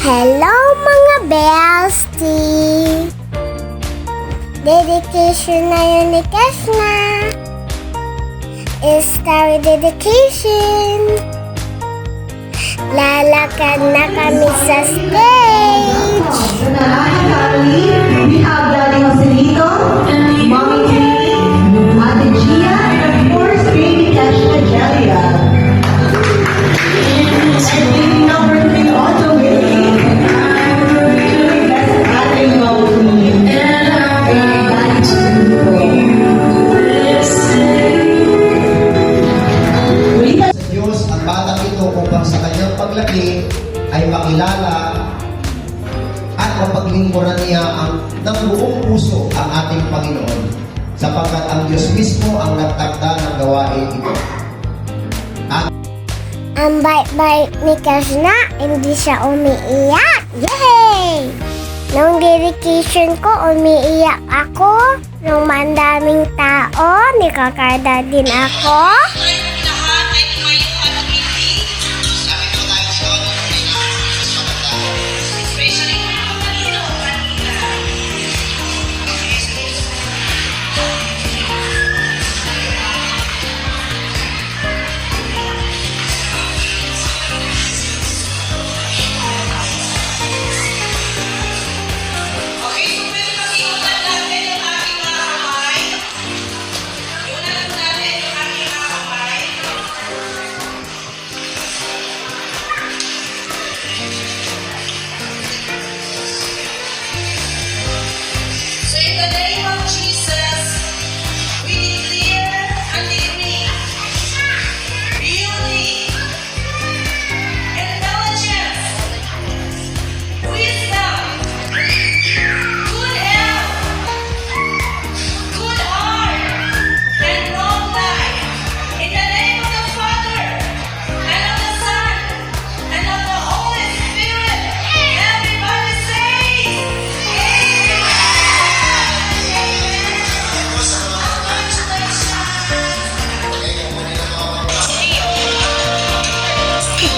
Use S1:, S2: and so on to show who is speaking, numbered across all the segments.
S1: Hello mga bestie! Dedication na yun ni Kesna. Story dedication. Lalakad na kami sa stage.
S2: We have Daddy Joselito, Mommy Jane, Ate Gia, and of course, Baby Kesna Jelia. And baby number 3 on the way. Ate Mosley, and Daddy Joselito.
S3: Sa Diyos ang batang ito upang sa kanyang paglaki ay makilala at mapaglingkuran niya ng buong puso ang ating Panginoon, sapagkat ang Diyos mismo ang nagtakda ng gawain ito.
S1: Ang bait-bait ni Kesna, hindi siya umiiyak. Yay! Nung dedication ko, umiiyak ako. Nung mandaming tao, nikakarda din ako.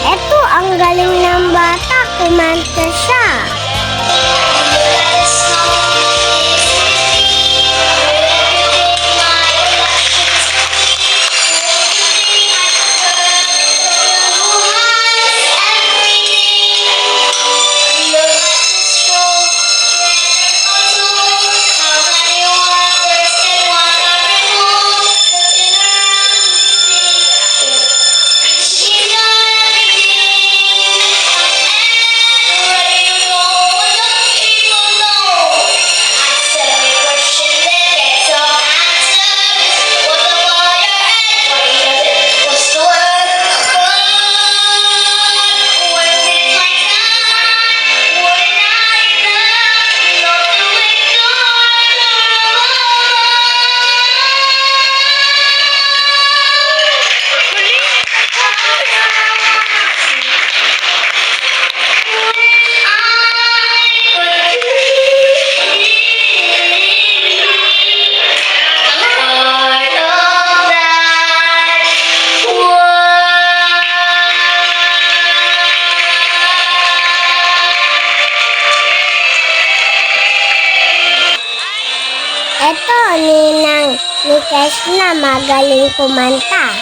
S1: Eto, ang galing ng bata, kumanta siya. Eto, ninang ni Kesna, magaling kumanta.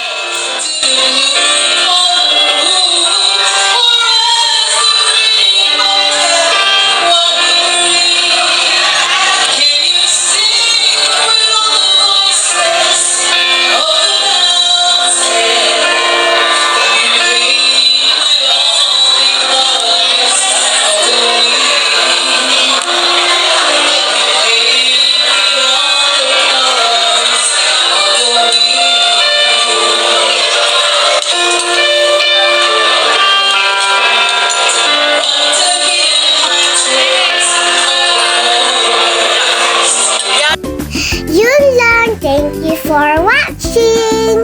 S1: Yun lang. Thank you for watching.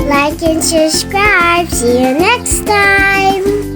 S1: Like and subscribe. See you next time.